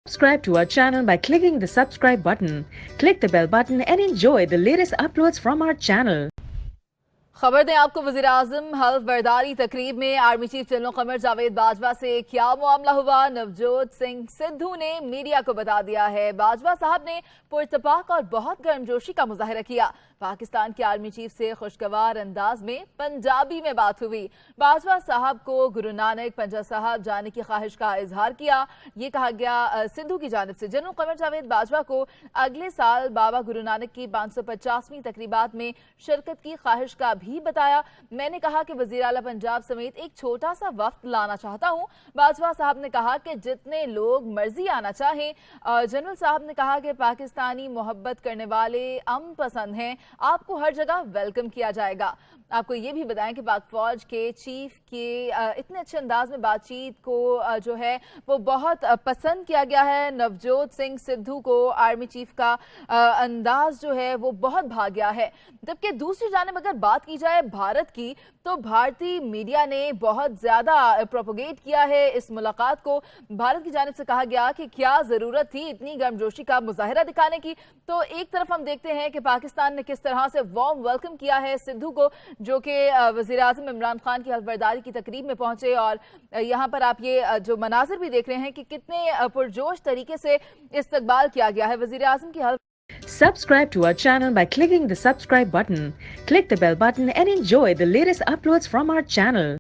Subscribe to our channel by clicking the subscribe button. Click the bell button and enjoy the latest uploads from our channel. खबर दें आपको, वज़ीर आज़म हल्फ बर्दारी तकरीब में army chief general Qamar Javed Bajwa से क्या मामला हुआ। नवजोत सिंह सिद्धू ने मीडिया को बता दिया है। बाजवा साहब ने पुरतपाक और बहुत गर्मजोशी का मुजाहरा किया। पाकिस्तान के आर्मी चीफ से खुशगवार अंदाज में पंजाबी में बात हुई। बाजवा साहब को गुरु नानक पंजा साहब जाने की ख्वाहिश का इजहार किया। ये कहा गया सिद्धू की जानिब से जनरल कमर जावेद बाजवा को अगले साल बाबा गुरु नानक की 550वीं तकरीबात में शिरकत की ख्वाहिश का भी बताया। मैंने कहा कि वजीर आला पंजाब समेत एक छोटा सा वफ्द लाना चाहता हूं। बाजवा साहब ने कहा कि जितने लोग मर्जी आना चाहें। जनरल साहब ने कहा कि पाकिस्तानी मोहब्बत करने वाले अमन पसंद हैं, आपको हर जगह वेलकम किया जाएगा। आपको ये भी बताएं कि पाक फौज के चीफ के इतने अच्छे अंदाज में बातचीत को जो है वो बहुत पसंद किया गया है। नवजोत सिंह सिद्धू को आर्मी चीफ का अंदाज जो है वो बहुत भा गया है। जबकि दूसरी जानिब अगर बात की जाए भारत की, तो भारतीय मीडिया ने बहुत ज्यादा प्रोपोगेट किया है इस मुलाकात को। भारत की जानिब से कहा गया कि क्या जरूरत थी इतनी गर्मजोशी का मुजाहिरा दिखाने की। तो एक तरफ हम देखते हैं कि पाकिस्तान ने किस तरह से वार्म वेलकम किया है सिद्धू को, जो कि वजीर आज़म इमरान खान की हल्फबर्दारी की तकरीब में पहुंचे। और यहाँ पर आप ये जो मनाजिर भी देख रहे हैं कि कितने पुरजोश तरीके से इस्तकबाल किया गया है वजीर आज़म की। Subscribe to our channel by clicking the subscribe button. Click the bell button and enjoy the latest uploads from our channel.